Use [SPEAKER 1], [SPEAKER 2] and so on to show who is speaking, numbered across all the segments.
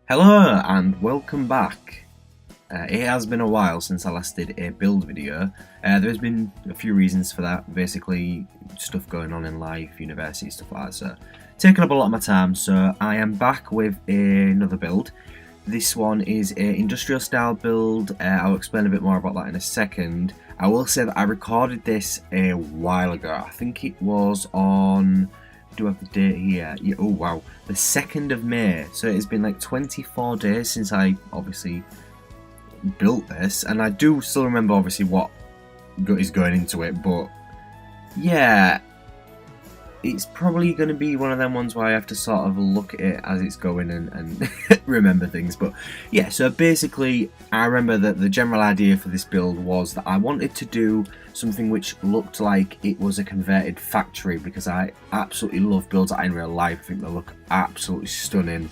[SPEAKER 1] Hello and welcome back. It has been a while since I last did a build video. There's been a few reasons for that, basically stuff going on in life, university, stuff like that, so taking up a lot of my time. So I am back with another build. This one is an industrial style build. I'll explain a bit more about that in a second. I will say that I recorded this a while ago. I think it was on... do I have the date here? Yeah, oh wow, the 2nd of May. So it's been like 24 days since I obviously built this, and I do still remember obviously what is going into it, but yeah, it's probably going to be one of them ones where I have to sort of look at it as it's going and remember things. But yeah, so basically I remember that the general idea for this build was that I wanted to do something which looked like it was a converted factory, because I absolutely love builds in real life. I think they look absolutely stunning.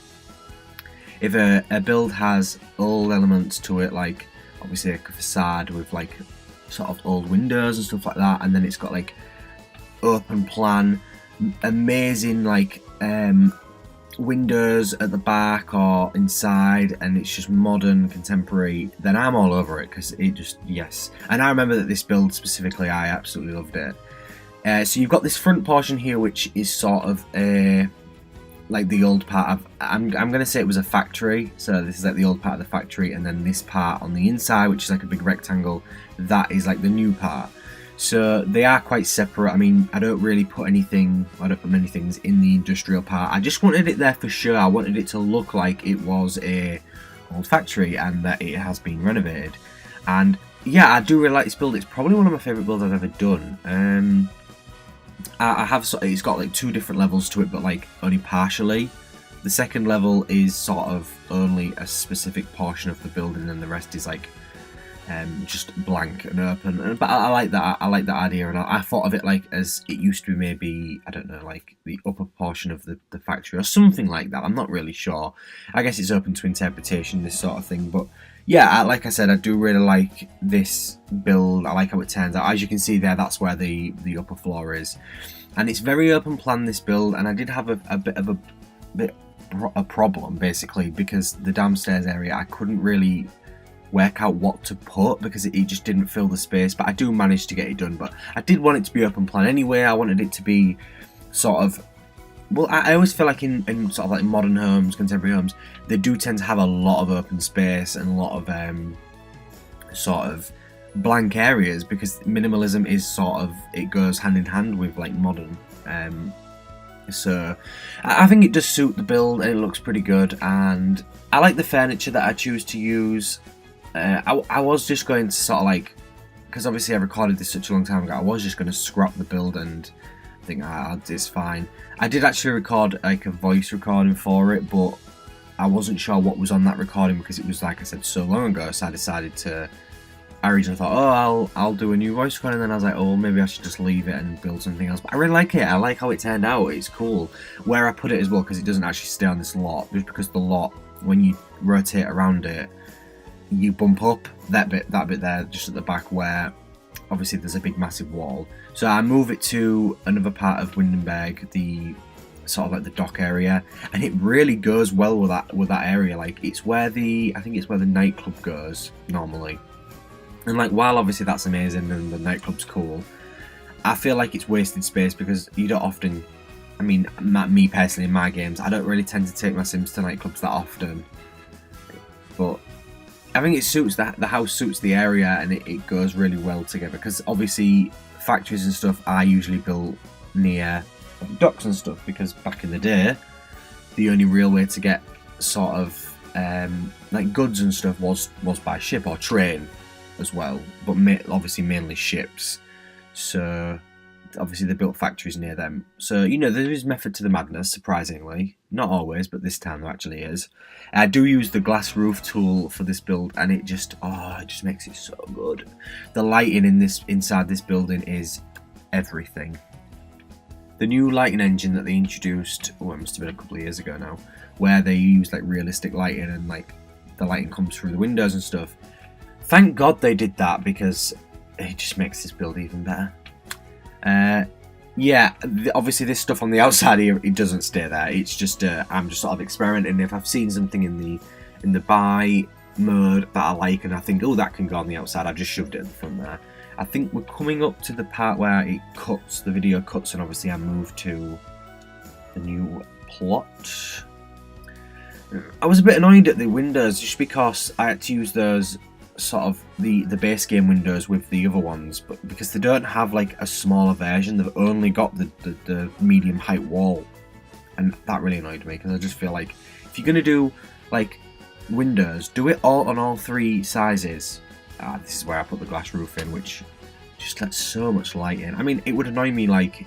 [SPEAKER 1] If a build has old elements to it, like obviously like a facade with like sort of old windows and stuff like that, and then it's got like open plan, amazing like windows at the back or inside, and it's just modern, contemporary, then I'm all over it, because it just, yes. And I remember that this build specifically, I absolutely loved it. So you've got this front portion here, which is sort of like the old part of, I'm gonna say it was a factory, so this is like the old part of the factory, and then this part on the inside, which is like a big rectangle, that is like the new part. So they are quite separate. I mean, I don't put many things in the industrial part. I just wanted it there for sure. I wanted it to look like it was a old factory and that it has been renovated. And yeah, I do really like this build. It's probably one of my favourite builds I've ever done. It's got like 2 different levels to it, but like only partially. The second level is sort of only a specific portion of the building, and the rest is like just blank and open. But I like that. I like that idea, and I thought of it like as it used to be, maybe, I don't know, like the upper portion of the factory or something like that. I'm not really sure. I guess it's open to interpretation, this sort of thing. But yeah, like I said, I do really like this build. I like how it turns out. As you can see there, that's where the upper floor is, and it's very open plan, this build. And I did have a bit of a problem, basically, because the downstairs area, I couldn't really work out what to put, because it just didn't fill the space. But I do manage to get it done. But I did want it to be open plan anyway. I wanted it to be sort of, well, I always feel like in sort of like modern homes, contemporary homes, they do tend to have a lot of open space and a lot of sort of blank areas, because minimalism is sort of, it goes hand in hand with like modern. So I think it does suit the build, and it looks pretty good, and I like the furniture that I choose to use. I was just going to sort of like, because obviously I recorded this such a long time ago, I was just going to scrap the build and think, it's fine. I did actually record like a voice recording for it, but I wasn't sure what was on that recording, because it was, like I said, so long ago. So I decided to, I originally thought, oh, I'll do a new voice recording, and then I was like, oh, maybe I should just leave it and build something else. But I really like it. I like how it turned out. It's cool where I put it as well, because it doesn't actually stay on this lot, just because the lot, when you rotate around it, you bump up that bit there just at the back, where obviously there's a big massive wall. So I move it to another part of Windenberg, the sort of like the dock area, and it really goes well with that area. Like, it's where I think it's where the nightclub goes normally. And like, while obviously that's amazing and the nightclub's cool, I feel like it's wasted space, because you don't often, I mean, me personally in my games, I don't really tend to take my Sims to nightclubs that often. But I think it suits the house suits the area, and it goes really well together, because obviously factories and stuff are usually built near docks and stuff, because back in the day the only real way to get sort of like goods and stuff was by ship or train as well, but obviously mainly ships. So obviously they built factories near them. So, you know, there is method to the madness, surprisingly. Not always, but this time there actually is. I do use the glass roof tool for this build, and it just makes it so good. The lighting inside this building is everything. The new lighting engine that they introduced, it must have been a couple of years ago now, where they use like realistic lighting, and like the lighting comes through the windows and stuff. Thank God they did that, because it just makes this build even better. Yeah, obviously this stuff on the outside here, it doesn't stay there. It's just I'm just sort of experimenting. If I've seen something in the buy mode that I like and I think, oh, that can go on the outside, I've just shoved it at the front there. I think we're coming up to the part where it cuts, the video cuts, and obviously I move to the new plot. I was a bit annoyed at the windows just because I had to use those sort of the base game windows with the other ones, but because they don't have like a smaller version, they've only got the medium height wall, and that really annoyed me because I just feel like if you're gonna do like windows, do it all on all three sizes. This is where I put the glass roof in, which just lets so much light in. I mean, it would annoy me like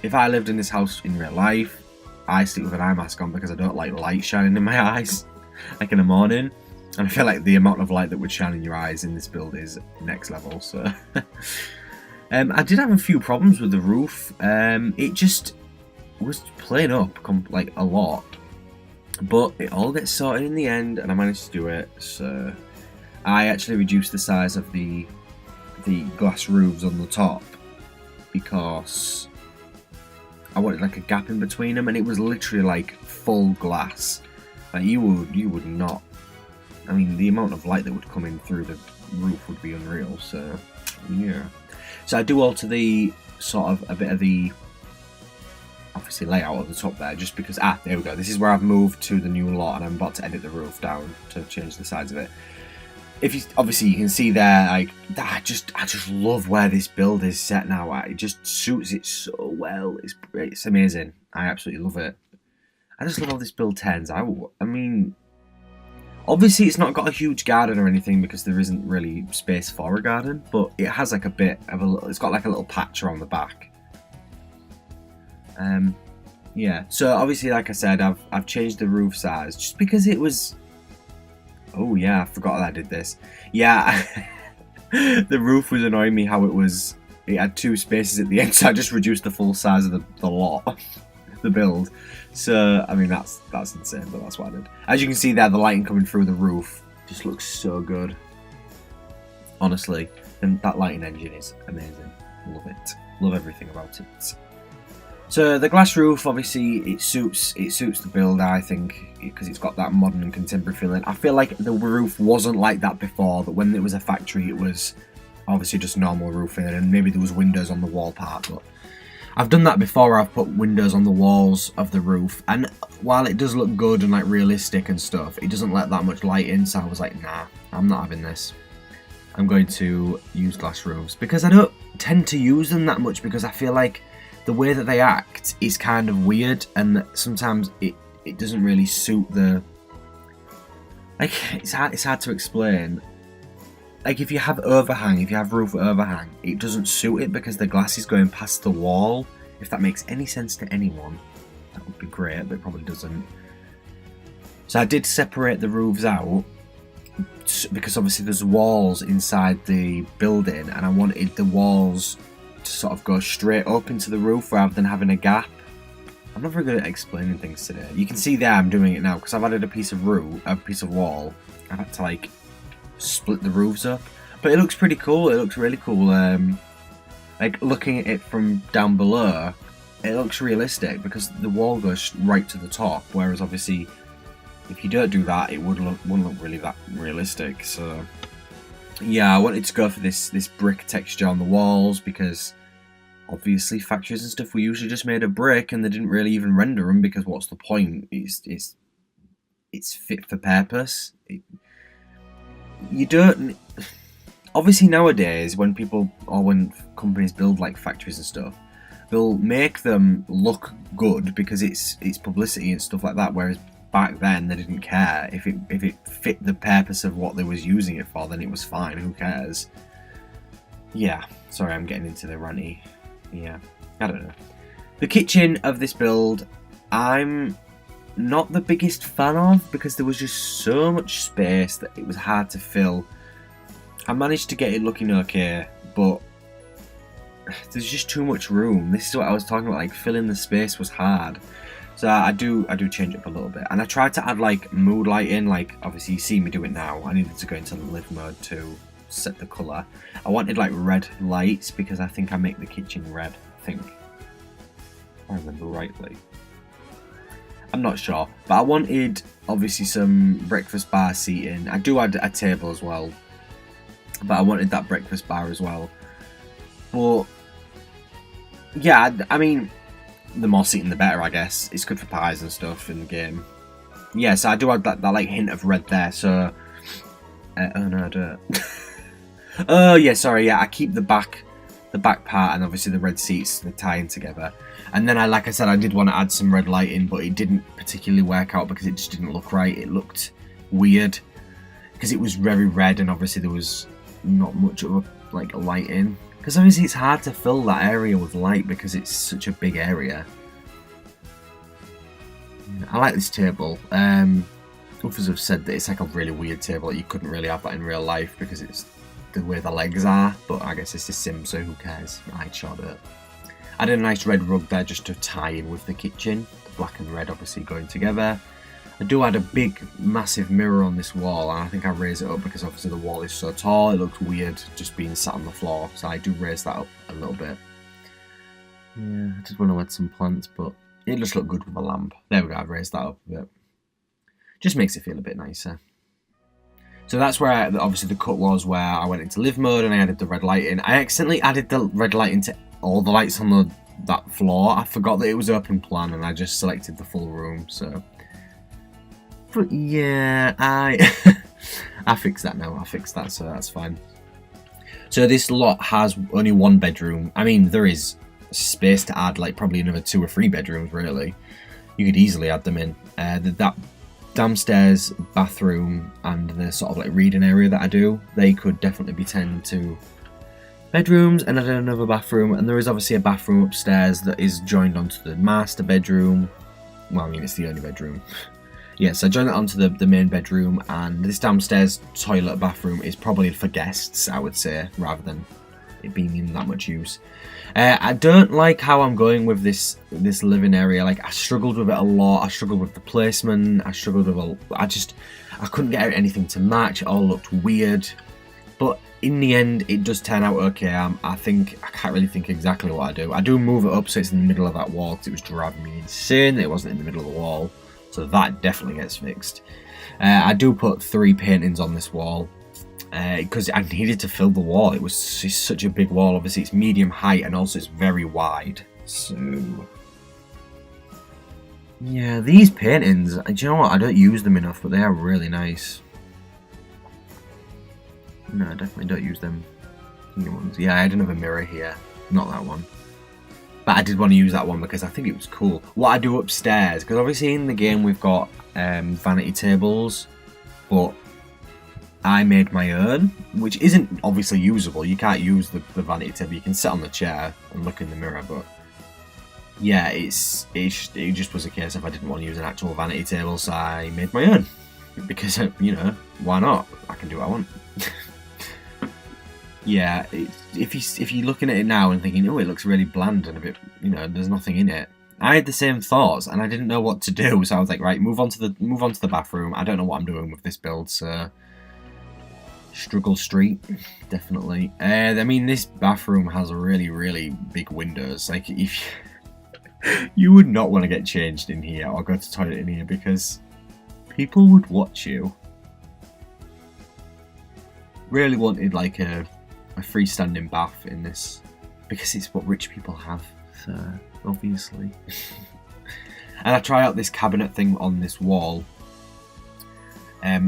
[SPEAKER 1] if I lived in this house in real life. I sleep with an eye mask on because I don't like light shining in my eyes like in the morning. And I feel like the amount of light that would shine in your eyes in this build is next level. So I did have a few problems with the roof. It just was playing up like a lot. But it all gets sorted in the end and I managed to do it. So I actually reduced the size of the glass roofs on the top because I wanted like a gap in between them, and it was literally like full glass. Like you would not. I mean, the amount of light that would come in through the roof would be unreal. So yeah. So I do alter the sort of a bit of the obviously layout at the top there, just because there we go. This is where I've moved to the new lot, and I'm about to edit the roof down to change the sides of it. If you obviously you can see there, like I just love where this build is set now. It just suits it so well. It's amazing. I absolutely love it. I just love how this build turns out. I mean, obviously it's not got a huge garden or anything because there isn't really space for a garden, but it has like a bit of it's got like a little patch around the back. Yeah. So obviously, like I said, I've changed the roof size just because it was. Oh yeah, I forgot that I did this. Yeah, the roof was annoying me how it had two spaces at the end, so I just reduced the full size of the lot, the build. So, I mean, that's insane, but that's what I did. As you can see there, the lighting coming through the roof just looks so good. Honestly, and that lighting engine is amazing. Love it. Love everything about it. So the glass roof, obviously, it suits the build, I think, because it's got that modern and contemporary feeling. I feel like the roof wasn't like that before, that when it was a factory, it was obviously just normal roofing, and maybe there was windows on the wall part, but I've done that before. I've put windows on the walls of the roof, and while it does look good and like realistic and stuff, it doesn't let that much light in, so I was like, nah, I'm not having this. I'm going to use glass roofs, because I don't tend to use them that much, because I feel like the way that they act is kind of weird, and sometimes it doesn't really suit the... Like, it's hard to explain. Like, if you have roof overhang, it doesn't suit it because the glass is going past the wall. If that makes any sense to anyone, that would be great, but it probably doesn't. So I did separate the roofs out, because obviously there's walls inside the building, and I wanted the walls to sort of go straight up into the roof rather than having a gap. I'm not very good at explaining things today. You can see there I'm doing it now because I've added a piece of wall. I've had to like split the roofs up, but it looks pretty cool. It looks really cool. Like looking at it from down below, it looks realistic because the wall goes right to the top. Whereas obviously, if you don't do that, it wouldn't look really that realistic. So yeah, I wanted to go for this brick texture on the walls because obviously factories and stuff were usually just made of brick and they didn't really even render them because what's the point? It's fit for purpose. You don't... Obviously nowadays when companies build like factories and stuff, they'll make them look good because it's publicity and stuff like that, whereas back then they didn't care. If it fit the purpose of what they was using it for, then it was fine. Who cares? Yeah, sorry, I'm getting into the ranty. Yeah, I don't know. The kitchen of this build, I'm not the biggest fan of because there was just so much space that it was hard to fill. I managed to get it looking okay, but there's just too much room. This is what I was talking about, like filling the space was hard. So I do change it up a little bit, and I tried to add like mood lighting. Like obviously you see me do it now. I needed to go into live mode to set the colour. I wanted like red lights because I think I make the kitchen red. I think if I remember rightly. I'm not sure, but I wanted obviously some breakfast bar seating. I do add a table as well, but I wanted that breakfast bar as well. But yeah, I mean, the more seating the better, I guess. It's good for pies and stuff in the game. Yeah, so I do have that like hint of red there. So, oh no, I don't. Oh yeah, sorry. Yeah, I keep the back part and obviously the red seats, the tying together. And then like I said, I did want to add some red lighting, but it didn't particularly work out because it just didn't look right. It looked weird because it was very red, and obviously there was not much of a lighting. Because obviously it's hard to fill that area with light because it's such a big area. I like this table. Others have said that it's like a really weird table. You couldn't really have that in real life because it's the way the legs are. But I guess it's a sim, so who cares? I shot it. I did a nice red rug there just to tie in with the kitchen. The black and red obviously going together. I do add a big, massive mirror on this wall, and I think I raise it up because obviously the wall is so tall. It looks weird just being sat on the floor, so I do raise that up a little bit. Yeah, I did want to add some plants, but it just looked good with a lamp. There we go, I've raised that up a bit. Just makes it feel a bit nicer. So that's where obviously the cut was, where I went into live mode and I added the red lighting. I accidentally added the red lighting to all the lights on that floor. I forgot that it was open plan and I just selected the full room, so... But yeah, I fixed that now. I fixed that, so that's fine. So this lot has only one bedroom. I mean, there is space to add like probably another 2 or 3 bedrooms, really. You could easily add them in. That downstairs bathroom and the sort of like reading area that I do, they could definitely be turned into bedrooms, and add another bathroom. And there is obviously a bathroom upstairs that is joined onto the master bedroom. Well, I mean, it's the only bedroom. Yes, I joined that onto the main bedroom, and this downstairs toilet bathroom is probably for guests, I would say, rather than it being in that much use. I don't like how I'm going with this living area. Like, I struggled with it a lot. I struggled with the placement. I struggled with I couldn't get out anything to match. It all looked weird. But in the end, it does turn out okay. I can't really think exactly what I do. I do move it up so it's in the middle of that wall because it was driving me insane that it wasn't in the middle of the wall. So that definitely gets fixed. I do put 3 paintings on this wall because I needed to fill the wall. It's such a big wall. Obviously, it's medium height and also it's very wide. So yeah, these paintings, do you know what? I don't use them enough, but they are really nice. No, I definitely don't use them. Yeah, I had another mirror here. Not that one. But I did want to use that one because I think it was cool. What I do upstairs, because obviously in the game we've got vanity tables, but I made my own, which isn't obviously usable. You can't use the vanity table. You can sit on the chair and look in the mirror, but yeah, it just was a case of I didn't want to use an actual vanity table, so I made my own. Because, you know, why not? I can do what I want. Yeah, if you're looking at it now and thinking, oh, it looks really bland and a bit, you know, there's nothing in it. I had the same thoughts and I didn't know what to do, so I was like, right, move on to the bathroom. I don't know what I'm doing with this build, so struggle street, definitely. I mean, this bathroom has really, really big windows. Like, if you would not want to get changed in here or go to the toilet in here because people would watch you. Really wanted like a freestanding bath in this because it's what rich people have, so obviously. And I try out this cabinet thing on this wall,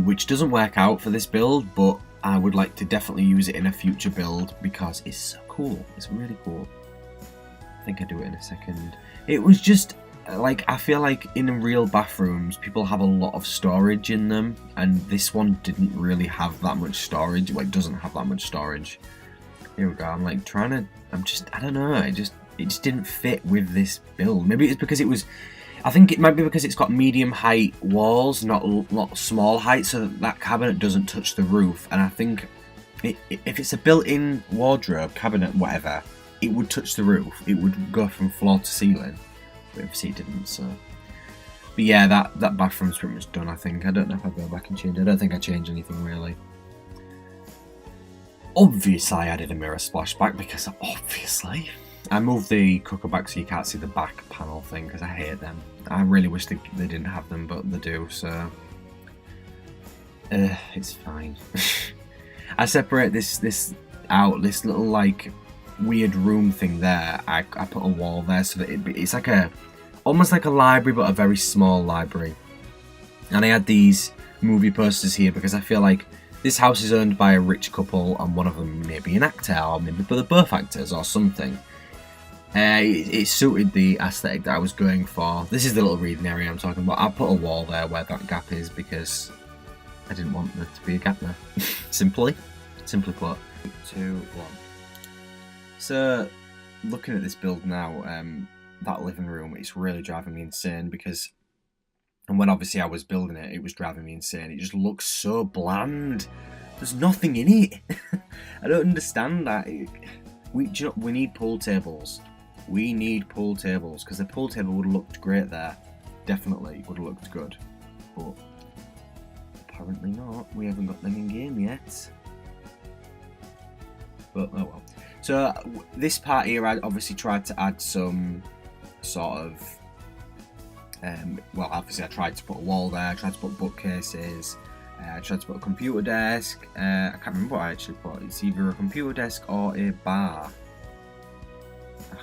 [SPEAKER 1] which doesn't work out for this build, but I would like to definitely use it in a future build because it's so cool. It's really cool. I think I'll do it in a second. It was just like, I feel like in real bathrooms people have a lot of storage in them, and this one didn't really have that much storage. Like, doesn't have that much storage. Here we go. I'm like trying to, I don't know, it just didn't fit with this build. Maybe it's because I think it might be because it's got medium height walls, not small height, so that cabinet doesn't touch the roof. And I think if it's a built-in wardrobe, cabinet, whatever, it would touch the roof. It would go from floor to ceiling. But obviously it didn't, so. But yeah, that bathroom's pretty much done, I think. I don't know if I'll go back and change it. I don't think I changed anything, really. Obviously, I added a mirror splashback because obviously. I moved the cooker back so you can't see the back panel thing because I hate them. I really wish they didn't have them, but they do, so it's fine. I separate this out, this little like weird room thing there. I put a wall there so that it's like almost like a library, but a very small library. And I had these movie posters here because I feel like this house is owned by a rich couple, and one of them may be an actor, or maybe they're both actors or something. It suited the aesthetic that I was going for. This is the little reading area I'm talking about. I put a wall there where that gap is because I didn't want there to be a gap there. Simply put. 2, 1. So, looking at this build now, that living room, it's really driving me insane because, and when obviously I was building it, it was driving me insane. It just looks so bland. There's nothing in it. I don't understand that. We need pool tables. We need pool tables because the pool table would have looked great there. Definitely would have looked good, but apparently not. We haven't got them in game yet. But oh well. So this part here, I obviously tried to add some sort of, well, obviously I tried to put a wall there, I tried to put bookcases, I tried to put a computer desk, I can't remember what I actually put. It's either a computer desk or a bar. I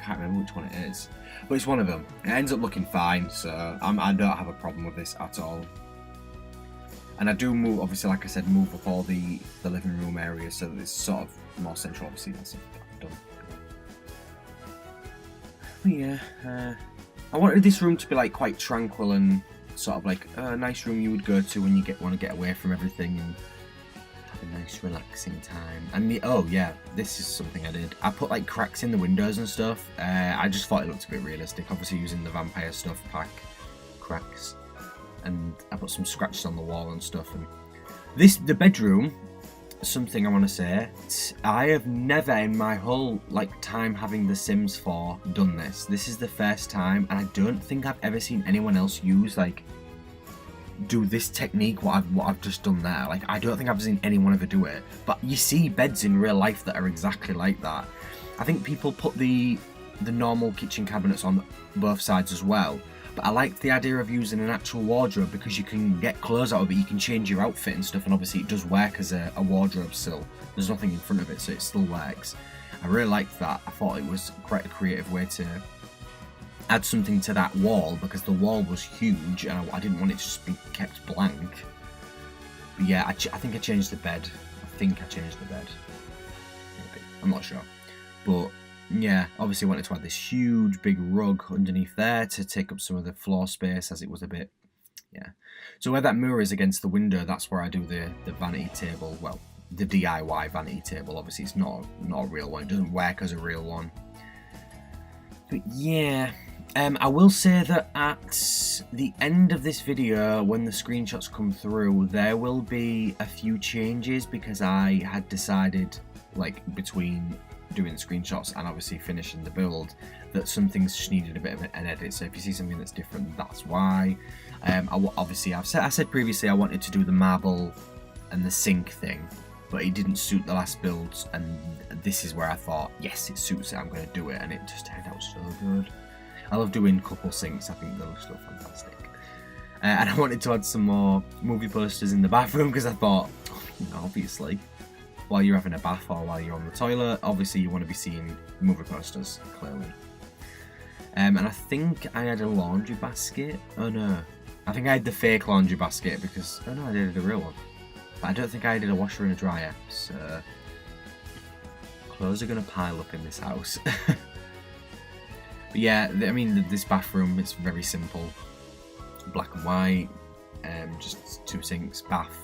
[SPEAKER 1] can't remember which one it is, but it's one of them. It ends up looking fine, so I don't have a problem with this at all. And I do move, obviously, like I said, move up all the living room area so that it's sort of more central. Obviously, that's it. Done. But yeah, I wanted this room to be like quite tranquil and sort of like a nice room you would go to when you want to get away from everything and have a nice relaxing time. And oh yeah, this is something I did. I put like cracks in the windows and stuff. I just thought it looked a bit realistic. Obviously, using the vampire stuff pack cracks. And I put some scratches on the wall and stuff. And the bedroom, something I want to say, I have never in my whole time having the Sims 4 done this. This is the first time, and I don't think I've ever seen anyone else do this technique what I've just done there. I don't think I've seen anyone ever do it. But you see beds in real life that are exactly like that. I think people put the normal kitchen cabinets on both sides as well. But I like the idea of using an actual wardrobe because you can get clothes out of it, you can change your outfit and stuff, and obviously it does work as a wardrobe still. There's nothing in front of it, so it still works. I really liked that. I thought it was quite a creative way to add something to that wall because the wall was huge and I didn't want it to just be kept blank. But yeah, I think I changed the bed. Maybe. I'm not sure. But yeah, obviously wanted to add this huge big rug underneath there to take up some of the floor space as it was a bit, yeah. So where that mirror is against the window, that's where I do the vanity table, well, the DIY vanity table. Obviously it's not a real one, it doesn't work as a real one. But yeah, I will say that at the end of this video, when the screenshots come through, there will be a few changes because I had decided, between doing the screenshots and obviously finishing the build, that some things just needed a bit of an edit. So if you see something that's different, that's why. Obviously I said previously I wanted to do the marble and the sink thing, but it didn't suit the last builds, and this is where I thought, yes, it suits it, I'm going to do it, and it just turned out so good. I love doing couple sinks, I think those are fantastic. And I wanted to add some more movie posters in the bathroom because I thought, obviously, while you're having a bath or while you're on the toilet, obviously you want to be seeing movie posters, clearly. And I think I had a laundry basket. Oh no. I think I had the fake laundry basket because, oh no, I did the real one. But I don't think I did a washer and a dryer, so clothes are going to pile up in this house. But yeah, I mean, this bathroom, it's very simple. Black and white, just 2 sinks, bath,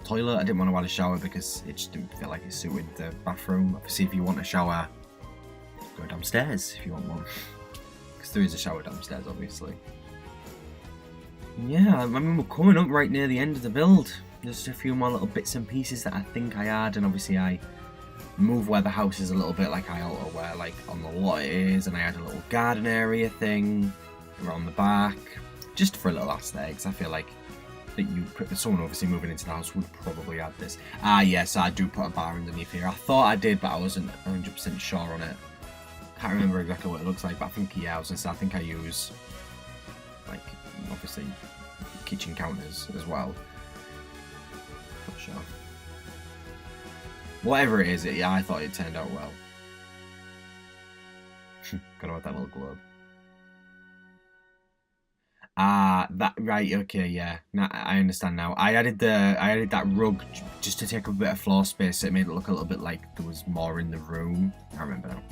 [SPEAKER 1] toilet. I didn't want to add a shower because it just didn't feel like it suited the bathroom. Obviously, if you want a shower, go downstairs if you want one. Because there is a shower downstairs, obviously. Yeah, I mean, we're coming up right near the end of the build. Just a few more little bits and pieces that I think I add, and obviously I move where the house is a little bit, I alter where on the lot it is, and I add a little garden area thing around the back, just for a little aesthetics. I feel like that someone obviously moving into the house would probably add this. Yes, I do put a bar underneath here. I thought I did, but I wasn't 100% sure on it. can't remember exactly what it looks like, but I think, yeah, I think I use, like, obviously, kitchen counters as well. Not sure. Whatever it is, yeah, I thought it turned out well. Gotta have that little globe. That right, okay, yeah. Now I understand now. I added that rug just to take up a bit of floor space, so it made it look a little bit like there was more in the room. I remember now.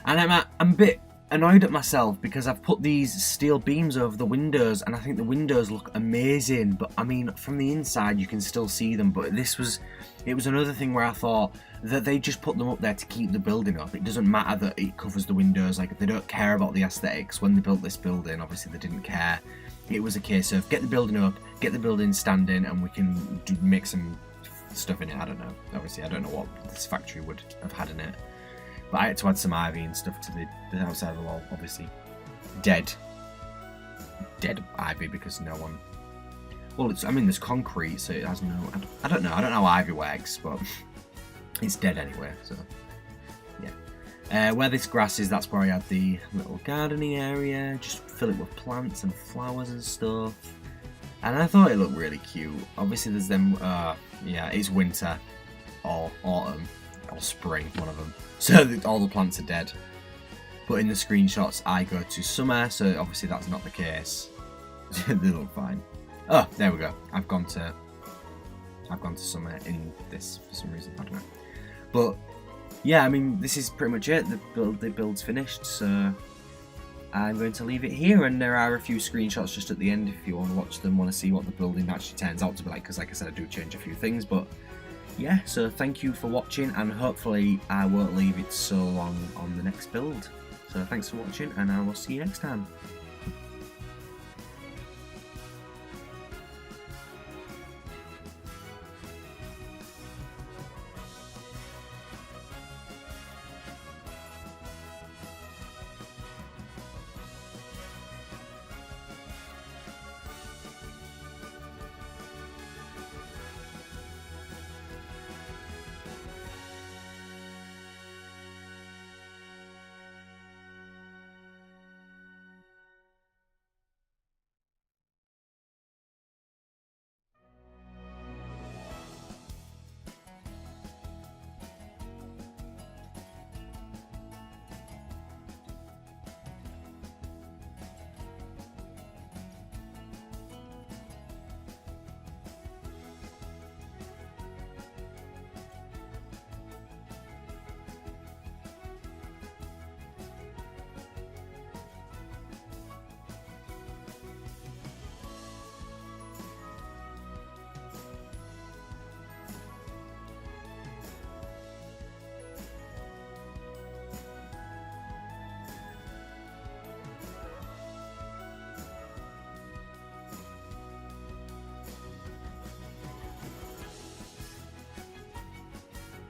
[SPEAKER 1] And I'm a bit annoyed at myself because I've put these steel beams over the windows, and I think the windows look amazing. But I mean, from the inside you can still see them. But it was another thing where I thought that they just put them up there to keep the building up. It doesn't matter that it covers the windows. Like, they don't care about the aesthetics. When they built this building, obviously they didn't care. It was a case of get the building up, get the building standing, and we can make some stuff in it. I don't know. Obviously, I don't know what this factory would have had in it. But I had to add some ivy and stuff to the outside of the wall. Obviously, dead ivy because no one. Well, I mean, there's concrete, so it has no. I don't know. I don't know how ivy works, but it's dead anyway. So yeah. Where this grass is, that's where I had the little gardening area. Just fill it with plants and flowers and stuff. And I thought it looked really cute. Obviously, there's them. Yeah, it's winter or autumn or spring, one of them. So all the plants are dead. But in the screenshots, I go to summer, so obviously that's not the case. They look fine. Oh, there we go. I've gone to summer in this for some reason. I don't know. But yeah, I mean, this is pretty much it. The build's finished, so I'm going to leave it here. And there are a few screenshots just at the end if you want to watch them, want to see what the building actually turns out to be like. Because, like I said, I do change a few things, but. Yeah, so thank you for watching, and hopefully I won't leave it so long on the next build. So thanks for watching, and I will see you next time.